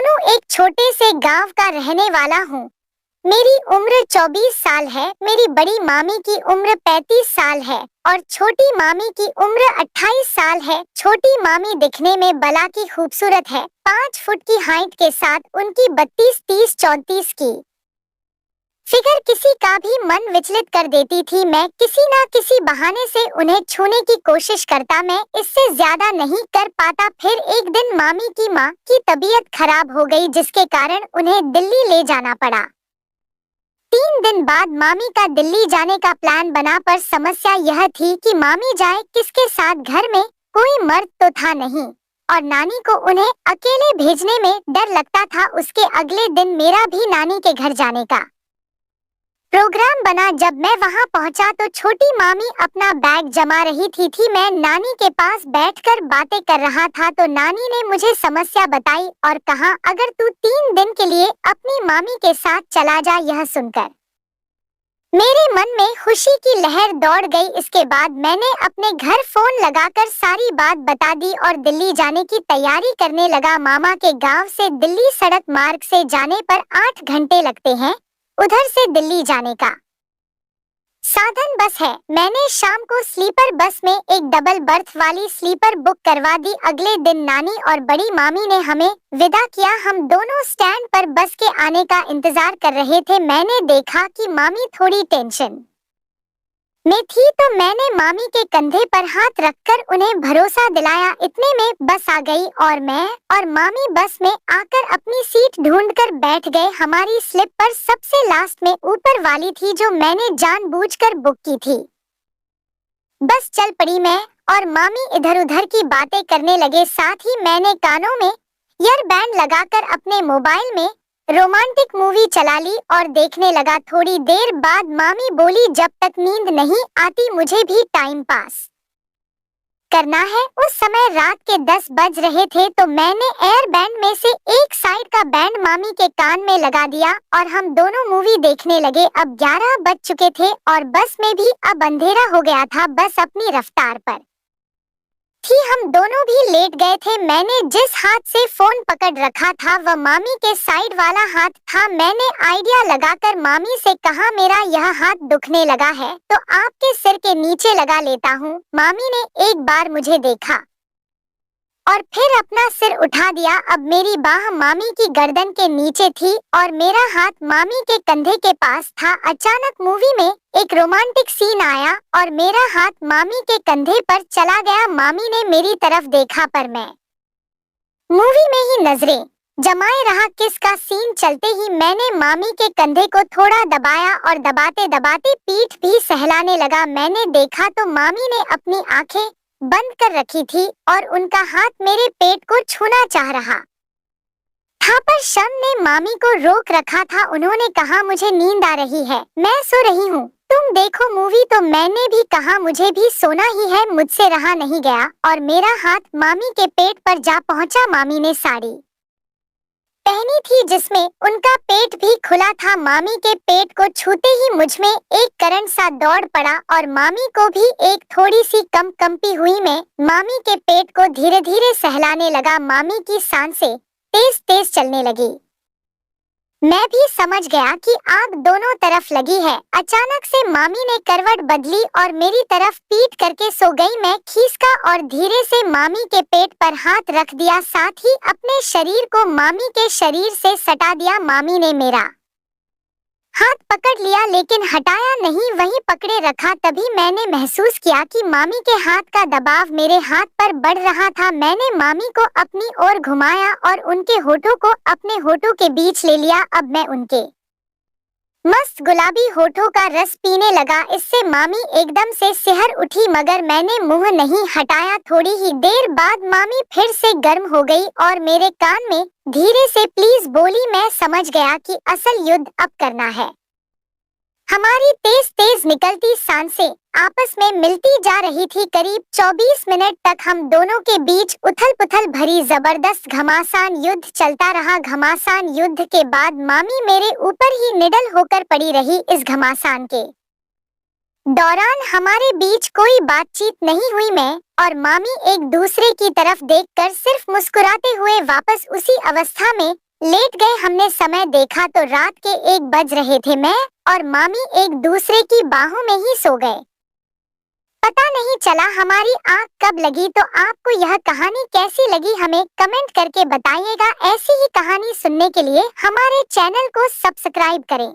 सोनू एक छोटे से गांव का रहने वाला हूँ। मेरी उम्र 24 साल है। मेरी बड़ी मामी की उम्र 35 साल है और छोटी मामी की उम्र 28 साल है। छोटी मामी दिखने में बला की खूबसूरत है। 5 फुट की हाइट के साथ उनकी 32, 30, 34 की फिगर किसी का भी मन विचलित कर देती थी। मैं किसी ना किसी बहाने से उन्हें छूने की कोशिश करता, मैं इससे ज्यादा नहीं कर पाता। फिर एक दिन मामी की माँ की तबीयत खराब हो गई, जिसके कारण उन्हें दिल्ली ले जाना पड़ा। 3 दिन बाद मामी का दिल्ली जाने का प्लान बना, पर समस्या यह थी कि मामी जाए किसके साथ। घर में कोई मर्द तो था नहीं और नानी को उन्हें अकेले भेजने में डर लगता था। उसके अगले दिन मेरा भी नानी के घर जाने का प्रोग्राम बना। जब मैं वहां पहुंचा तो छोटी मामी अपना बैग जमा रही थी। मैं नानी के पास बैठकर बातें कर रहा था तो नानी ने मुझे समस्या बताई और कहा, अगर तू 3 दिन के लिए अपनी मामी के साथ चला जा। यह सुनकर मेरे मन में खुशी की लहर दौड़ गई। इसके बाद मैंने अपने घर फोन लगाकर सारी बात बता दी और दिल्ली जाने की तैयारी करने लगा। मामा के गांव से दिल्ली सड़क मार्ग से जाने पर 8 घंटे लगते हैं। उधर से दिल्ली जाने का साधन बस है। मैंने शाम को स्लीपर बस में एक डबल बर्थ वाली स्लीपर बुक करवा दी। अगले दिन नानी और बड़ी मामी ने हमें विदा किया। हम दोनों स्टैंड पर बस के आने का इंतजार कर रहे थे। मैंने देखा कि मामी थोड़ी टेंशन में थी तो मैंने मामी के कंधे पर हाथ रखकर उन्हें भरोसा दिलाया। इतने में बस आ गई और मैं और मामी बस में आकर अपनी सीट ढूंढकर बैठ गए। हमारी स्लिप पर सबसे लास्ट में ऊपर वाली थी, जो मैंने जानबूझकर बुक की थी। बस चल पड़ी। मैं और मामी इधर उधर की बातें करने लगे। साथ ही मैंने कानों में ईयरबैंड लगाकर अपने मोबाइल में रोमांटिक मूवी चला ली और देखने लगा। थोड़ी देर बाद मामी बोली, जब तक नींद नहीं आती मुझे भी टाइम पास करना है। उस समय रात के 10 बज रहे थे तो मैंने एयर बैंड में से एक साइड का बैंड मामी के कान में लगा दिया और हम दोनों मूवी देखने लगे। अब 11 बज चुके थे और बस में भी अब अंधेरा हो गया था। बस अपनी रफ्तार पर थी, हम दोनों भी लेट गए थे। मैंने जिस हाथ से फोन पकड़ रखा था वह मामी के साइड वाला हाथ था। मैंने आइडिया लगाकर मामी से कहा, मेरा यह हाथ दुखने लगा है तो आपके सिर के नीचे लगा लेता हूँ। मामी ने एक बार मुझे देखा और फिर अपना सिर उठा दिया। अब मेरी बाह मामी की गर्दन के नीचे थी और मेरा हाथ मामी के कंधे के पास था। अचानक मूवी में एक रोमांटिक सीन आया और मेरा हाथ मामी के कंधे पर चला गया। मामी ने मेरी तरफ देखा पर मैं मूवी में ही नजरें जमाए रहा। किस का सीन चलते ही मैंने मामी के कंधे को थोड़ा दबाया और दबाते दबाते पीठ भी सहलाने लगा। मैंने देखा तो मामी ने अपनी आंखें बंद कर रखी थी और उनका हाथ मेरे पेट को छूना चाह रहा था, पर शम ने मामी को रोक रखा था। उन्होंने कहा, मुझे नींद आ रही है, मैं सो रही हूँ, तुम देखो मूवी। तो मैंने भी कहा, मुझे भी सोना ही है। मुझसे रहा नहीं गया और मेरा हाथ मामी के पेट पर जा पहुंचा। मामी ने साड़ी पहनी थी जिसमें उनका पेट भी खुला था। मामी के पेट को छूते ही मुझमें एक करंट सा दौड़ पड़ा और मामी को भी एक थोड़ी सी कंपी हुई। मैं मामी के पेट को धीरे धीरे सहलाने लगा। मामी की सांसें तेज तेज चलने लगी। मैं भी समझ गया कि आग दोनों तरफ लगी है। अचानक से मामी ने करवट बदली और मेरी तरफ पीठ करके सो गई। मैं खींचका और धीरे से मामी के पेट पर हाथ रख दिया, साथ ही अपने शरीर को मामी के शरीर से सटा दिया। मामी ने मेरा हाथ पकड़ लिया लेकिन हटाया नहीं, वहीं पकड़े रखा। तभी मैंने महसूस किया कि मामी के हाथ का दबाव मेरे हाथ पर बढ़ रहा था। मैंने मामी को अपनी ओर घुमाया और उनके होठों को अपने होठों के बीच ले लिया। अब मैं उनके मस्त गुलाबी होठों का रस पीने लगा। इससे मामी एकदम से सिहर उठी, मगर मैंने मुंह नहीं हटाया। थोड़ी ही देर बाद मामी फिर से गर्म हो गई और मेरे कान में धीरे से प्लीज बोली। मैं समझ गया कि असल युद्ध अब करना है। हमारी तेज तेज निकलती सांसें आपस में मिलती जा रही थी। करीब 24 मिनट तक हम दोनों के बीच उथल पुथल भरी जबरदस्त घमासान युद्ध चलता रहा। घमासान युद्ध के बाद मामी मेरे ऊपर ही निडल होकर पड़ी रही। इस घमासान के दौरान हमारे बीच कोई बातचीत नहीं हुई। मैं और मामी एक दूसरे की तरफ देखकर सिर्फ मुस्कुराते हुए वापस उसी अवस्था में लेट गए। हमने समय देखा तो रात के 1 बज रहे थे। मैं और मामी एक दूसरे की बाहों में ही सो गए। पता नहीं चला हमारी आँख कब लगी। तो आपको यह कहानी कैसी लगी हमें कमेंट करके बताइएगा। ऐसी ही कहानी सुनने के लिए हमारे चैनल को सब्सक्राइब करें।